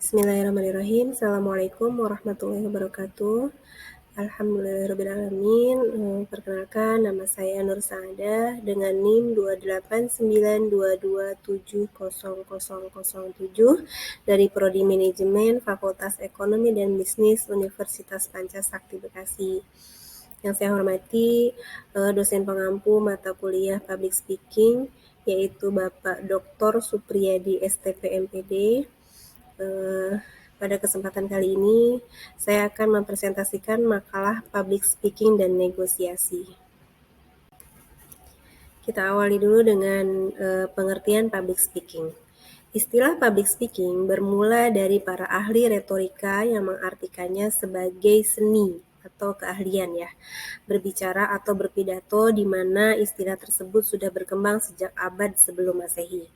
Bismillahirrahmanirrahim. Assalamualaikum warahmatullahi wabarakatuh. Alhamdulillahirrabbilalamin. Perkenalkan, nama saya Nur Saadah dengan NIM 28922700007 dari Prodi Manajemen Fakultas Ekonomi dan Bisnis Universitas Pancasakti Bekasi. Yang saya hormati dosen pengampu mata kuliah Public Speaking, yaitu Bapak Dr. Supriyadi STP MPD. Pada kesempatan kali ini, saya akan mempresentasikan makalah Public Speaking dan Negosiasi. Kita awali dulu dengan pengertian Public Speaking. Istilah public speaking bermula dari para ahli retorika yang mengartikannya sebagai seni atau keahlian berbicara atau berpidato, di mana istilah tersebut sudah berkembang sejak abad sebelum Masehi.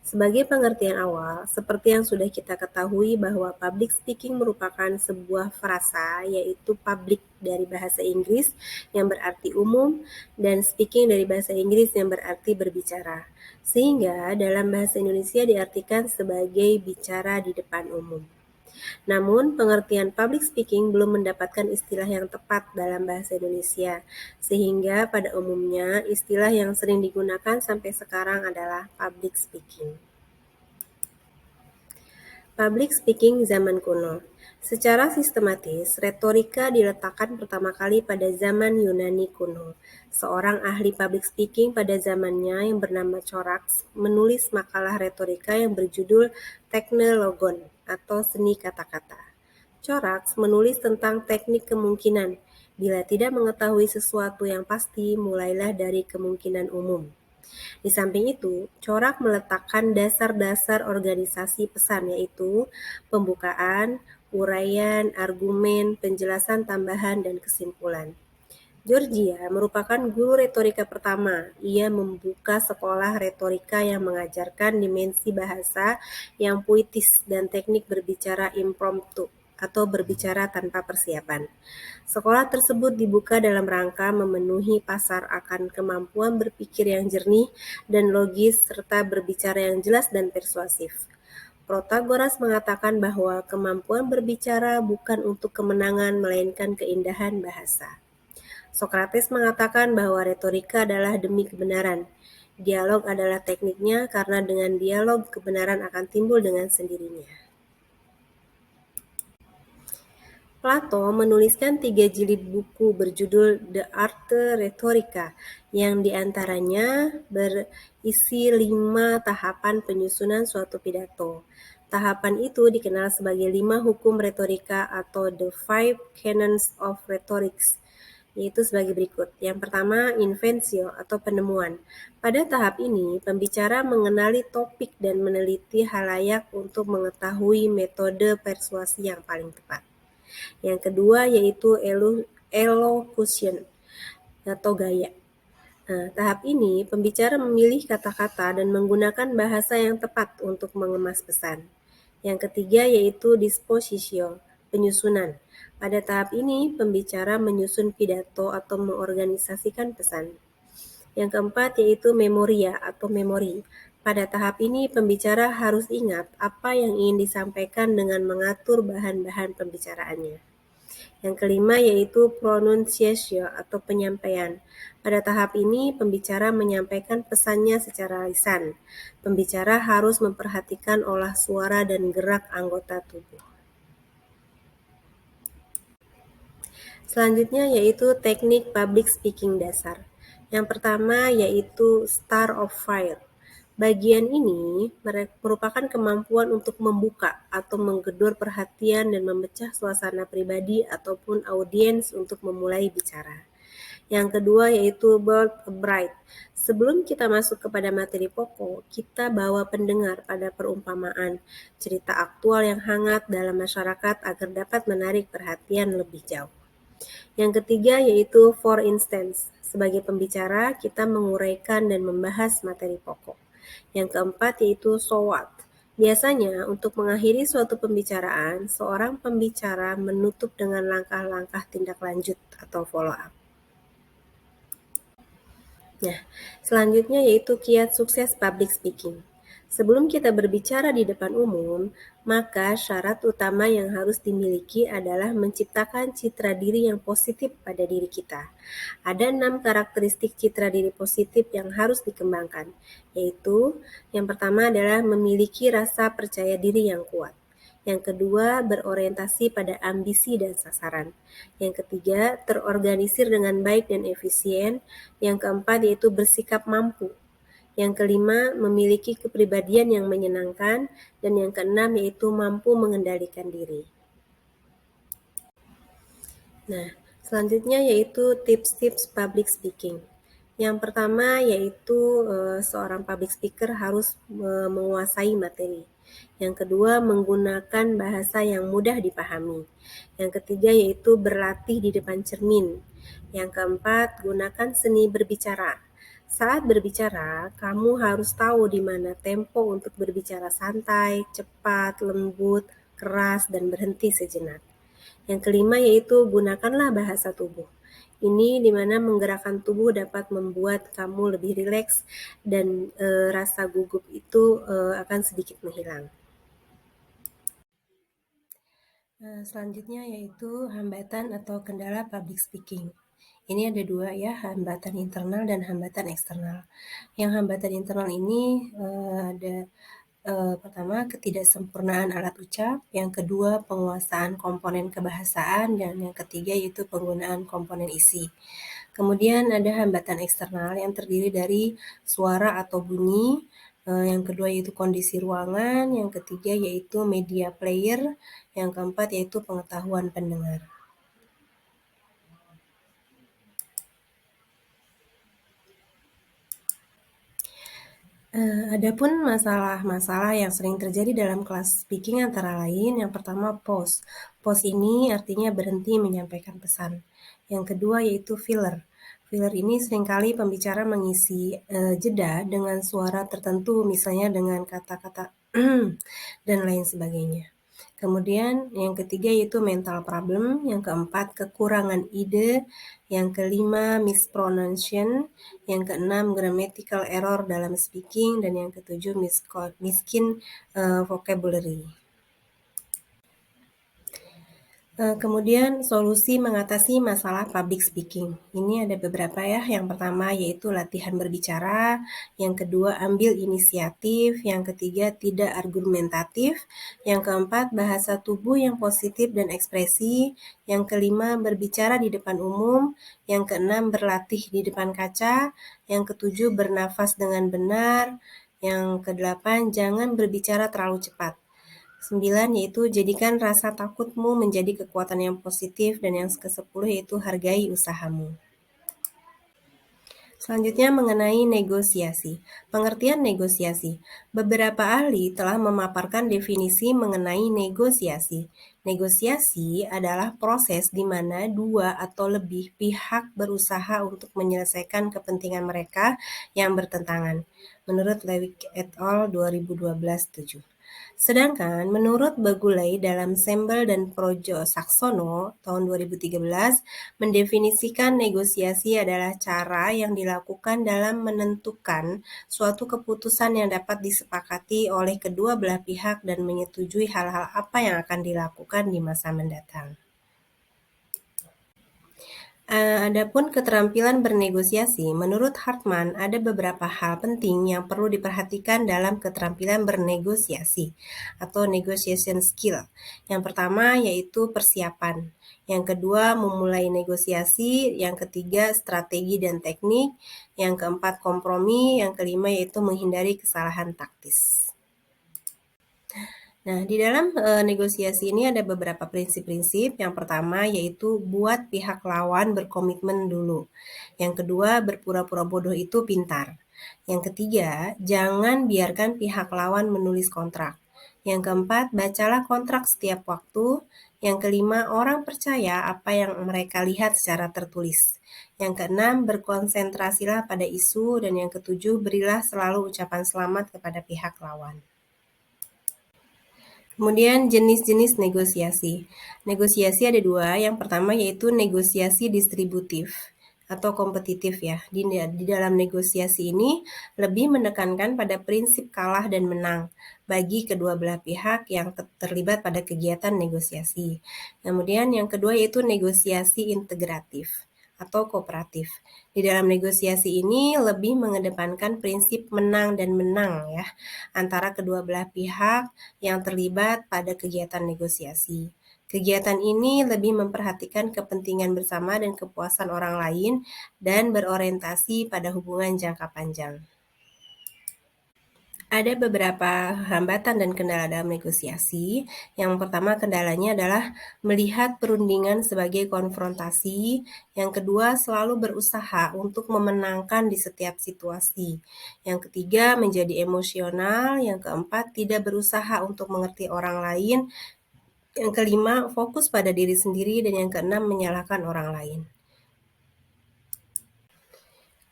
Sebagai pengertian awal, seperti yang sudah kita ketahui bahwa public speaking merupakan sebuah frasa, yaitu public dari bahasa Inggris yang berarti umum dan speaking dari bahasa Inggris yang berarti berbicara. Sehingga dalam bahasa Indonesia diartikan sebagai bicara di depan umum. Namun, pengertian public speaking belum mendapatkan istilah yang tepat dalam bahasa Indonesia, sehingga pada umumnya istilah yang sering digunakan sampai sekarang adalah public speaking. Public speaking zaman kuno. Secara sistematis, retorika diletakkan pertama kali pada zaman Yunani kuno. Seorang ahli public speaking pada zamannya yang bernama Corax menulis makalah retorika yang berjudul Teknologon atau seni kata-kata. Corax menulis tentang teknik kemungkinan. Bila tidak mengetahui sesuatu yang pasti, mulailah dari kemungkinan umum. Di samping itu, Corak meletakkan dasar-dasar organisasi pesan, yaitu pembukaan, uraian, argumen, penjelasan tambahan, dan kesimpulan. Georgia merupakan guru retorika pertama. Ia membuka sekolah retorika yang mengajarkan dimensi bahasa yang puitis dan teknik berbicara impromptu atau berbicara tanpa persiapan. Sekolah tersebut dibuka dalam rangka memenuhi pasar akan kemampuan berpikir yang jernih dan logis serta berbicara yang jelas dan persuasif. Protagoras mengatakan bahwa kemampuan berbicara bukan untuk kemenangan melainkan keindahan bahasa. Sokrates mengatakan bahwa retorika adalah demi kebenaran. Dialog adalah tekniknya karena dengan dialog kebenaran akan timbul dengan sendirinya. Plato menuliskan 3 jilid buku berjudul The Arte Rhetorica, yang diantaranya berisi 5 tahapan penyusunan suatu pidato. Tahapan itu dikenal sebagai 5 hukum retorika atau The 5 Canons of Rhetorics, yaitu sebagai berikut. Yang pertama, inventio atau penemuan. Pada tahap ini, pembicara mengenali topik dan meneliti halayak untuk mengetahui metode persuasi yang paling tepat. Yang kedua yaitu elocution atau gaya. Tahap ini, pembicara memilih kata-kata dan menggunakan bahasa yang tepat untuk mengemas pesan. Yang ketiga yaitu dispositio, penyusunan. Pada tahap ini, pembicara menyusun pidato atau mengorganisasikan pesan. Yang keempat yaitu memoria atau memori. Pada tahap ini, pembicara harus ingat apa yang ingin disampaikan dengan mengatur bahan-bahan pembicaraannya. Yang kelima yaitu pronunciatio atau penyampaian. Pada tahap ini, pembicara menyampaikan pesannya secara lisan. Pembicara harus memperhatikan olah suara dan gerak anggota tubuh. Selanjutnya yaitu teknik public speaking dasar. Yang pertama yaitu Star of Fire. Bagian ini merupakan kemampuan untuk membuka atau menggedor perhatian dan memecah suasana pribadi ataupun audiens untuk memulai bicara. Yang kedua yaitu Build a Bright. Sebelum kita masuk kepada materi pokok, kita bawa pendengar pada perumpamaan, cerita aktual yang hangat dalam masyarakat agar dapat menarik perhatian lebih jauh. Yang ketiga yaitu For Instance. Sebagai pembicara, kita menguraikan dan membahas materi pokok. Yang keempat yaitu So What. Biasanya untuk mengakhiri suatu pembicaraan, seorang pembicara menutup dengan langkah-langkah tindak lanjut atau follow up. Selanjutnya yaitu kiat sukses public speaking. Sebelum kita berbicara di depan umum, maka syarat utama yang harus dimiliki adalah menciptakan citra diri yang positif pada diri kita. Ada 6 karakteristik citra diri positif yang harus dikembangkan, yaitu yang pertama adalah memiliki rasa percaya diri yang kuat. Yang kedua, berorientasi pada ambisi dan sasaran. Yang ketiga, terorganisir dengan baik dan efisien. Yang keempat, yaitu bersikap mampu. Yang kelima, memiliki kepribadian yang menyenangkan. Dan yang keenam, yaitu mampu mengendalikan diri. Nah, selanjutnya yaitu tips-tips public speaking. Yang pertama yaitu seorang public speaker harus menguasai materi. Yang kedua, menggunakan bahasa yang mudah dipahami. Yang ketiga yaitu berlatih di depan cermin. Yang keempat, gunakan seni berbicara. Saat berbicara, kamu harus tahu di mana tempo untuk berbicara santai, cepat, lembut, keras, dan berhenti sejenak. Yang kelima yaitu gunakanlah bahasa tubuh. Ini dimana menggerakkan tubuh dapat membuat kamu lebih rileks dan rasa gugup itu akan sedikit menghilang. Selanjutnya yaitu hambatan atau kendala public speaking. Ini ada dua ya, hambatan internal dan hambatan eksternal. Yang hambatan internal ini ada pertama, ketidaksempurnaan alat ucap, yang kedua, penguasaan komponen kebahasaan, dan yang ketiga yaitu penggunaan komponen isi. Kemudian ada hambatan eksternal yang terdiri dari suara atau bunyi, yang kedua yaitu kondisi ruangan, yang ketiga yaitu media player, yang keempat yaitu pengetahuan pendengar. Adapun masalah-masalah yang sering terjadi dalam kelas speaking antara lain, yang pertama pause. Pause ini artinya berhenti menyampaikan pesan. Yang kedua yaitu filler. Filler ini seringkali pembicara mengisi jeda dengan suara tertentu, misalnya dengan kata-kata dan lain sebagainya. Kemudian yang ketiga yaitu mental problem, yang keempat kekurangan ide, yang kelima mispronunciation, yang keenam grammatical error dalam speaking, dan yang ketujuh miskin vocabulary. Kemudian solusi mengatasi masalah public speaking. Ini ada beberapa ya. Yang pertama yaitu latihan berbicara, yang kedua ambil inisiatif, yang ketiga tidak argumentatif, yang keempat bahasa tubuh yang positif dan ekspresi, yang kelima berbicara di depan umum, yang keenam berlatih di depan kaca, yang ketujuh bernafas dengan benar, yang kedelapan jangan berbicara terlalu cepat. 9 yaitu jadikan rasa takutmu menjadi kekuatan yang positif, dan yang ke-10 yaitu hargai usahamu. Selanjutnya mengenai negosiasi. Pengertian negosiasi. Beberapa ahli telah memaparkan definisi mengenai negosiasi. Negosiasi adalah proses di mana dua atau lebih pihak berusaha untuk menyelesaikan kepentingan mereka yang bertentangan. Menurut Lewick et al. 2012-7. Sedangkan menurut Bagulay dalam Sembel dan Projo Saksono tahun 2013 mendefinisikan negosiasi adalah cara yang dilakukan dalam menentukan suatu keputusan yang dapat disepakati oleh kedua belah pihak dan menyetujui hal-hal apa yang akan dilakukan di masa mendatang. Adapun keterampilan bernegosiasi, menurut Hartman ada beberapa hal penting yang perlu diperhatikan dalam keterampilan bernegosiasi atau negotiation skill. Yang pertama yaitu persiapan, yang kedua memulai negosiasi, yang ketiga strategi dan teknik, yang keempat kompromi, yang kelima yaitu menghindari kesalahan taktis. Nah, di dalam negosiasi ini ada beberapa prinsip-prinsip. Yang pertama yaitu buat pihak lawan berkomitmen dulu. Yang kedua, berpura-pura bodoh itu pintar. Yang ketiga, jangan biarkan pihak lawan menulis kontrak. Yang keempat, bacalah kontrak setiap waktu. Yang kelima, orang percaya apa yang mereka lihat secara tertulis. Yang keenam, berkonsentrasilah pada isu. Dan yang ketujuh, berilah selalu ucapan selamat kepada pihak lawan. Kemudian jenis-jenis negosiasi. Negosiasi ada dua. Yang pertama yaitu negosiasi distributif. atau kompetitif ya. Di dalam negosiasi ini lebih menekankan pada prinsip kalah dan menang bagi kedua belah pihak yang terlibat pada kegiatan negosiasi. Kemudian yang kedua yaitu negosiasi integratif atau kooperatif. Di dalam negosiasi ini lebih mengedepankan prinsip menang dan menang ya antara kedua belah pihak yang terlibat pada kegiatan negosiasi. Kegiatan ini lebih memperhatikan kepentingan bersama dan kepuasan orang lain dan berorientasi pada hubungan jangka panjang. Ada beberapa hambatan dan kendala dalam negosiasi. Yang pertama kendalanya adalah melihat perundingan sebagai konfrontasi. Yang kedua selalu berusaha untuk memenangkan di setiap situasi. Yang ketiga menjadi emosional. Yang keempat tidak berusaha untuk mengerti orang lain. Yang kelima fokus pada diri sendiri. Dan yang keenam menyalahkan orang lain.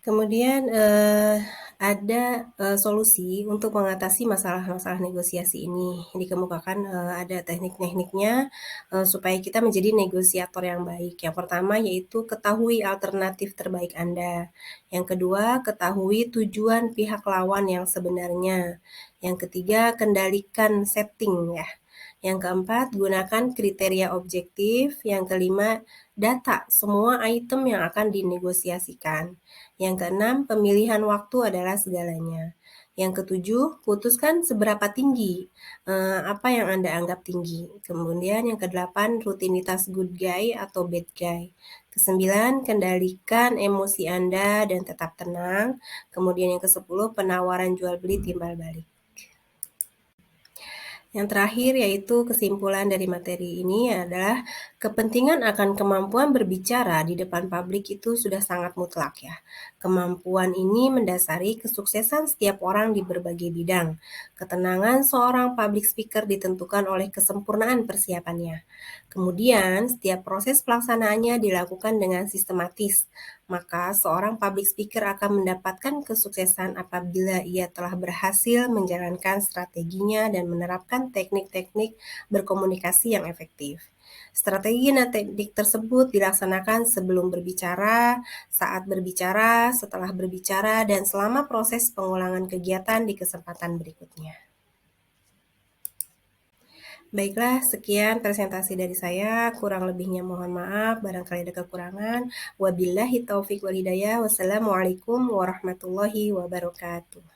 Kemudian ada solusi untuk mengatasi masalah-masalah negosiasi ini. Dikemukakan ada teknik-tekniknya supaya kita menjadi negosiator yang baik. Yang pertama yaitu ketahui alternatif terbaik Anda. Yang kedua, ketahui tujuan pihak lawan yang sebenarnya. Yang ketiga, kendalikan setting ya. Yang keempat, gunakan kriteria objektif. Yang kelima, data semua item yang akan dinegosiasikan. Yang keenam, pemilihan waktu adalah segalanya. Yang ketujuh, putuskan seberapa tinggi apa yang Anda anggap tinggi. Kemudian yang kedelapan, rutinitas good guy atau bad guy. Kesembilan, kendalikan emosi Anda dan tetap tenang. Kemudian yang kesepuluh, penawaran jual beli timbal balik. Yang terakhir yaitu kesimpulan dari materi ini adalah kepentingan akan kemampuan berbicara di depan publik itu sudah sangat mutlak ya. Kemampuan ini mendasari kesuksesan setiap orang di berbagai bidang. Ketenangan seorang public speaker ditentukan oleh kesempurnaan persiapannya. Kemudian setiap proses pelaksanaannya dilakukan dengan sistematis. Maka seorang public speaker akan mendapatkan kesuksesan apabila ia telah berhasil menjalankan strateginya dan menerapkan teknik-teknik berkomunikasi yang efektif. Strategi dan teknik tersebut dilaksanakan sebelum berbicara, saat berbicara, setelah berbicara, dan selama proses pengulangan kegiatan di kesempatan berikutnya. Baiklah, sekian presentasi dari saya. Kurang lebihnya mohon maaf, barangkali ada kekurangan. Wabillahi taufiq wal hidayah. Wassalamualaikum warahmatullahi wabarakatuh.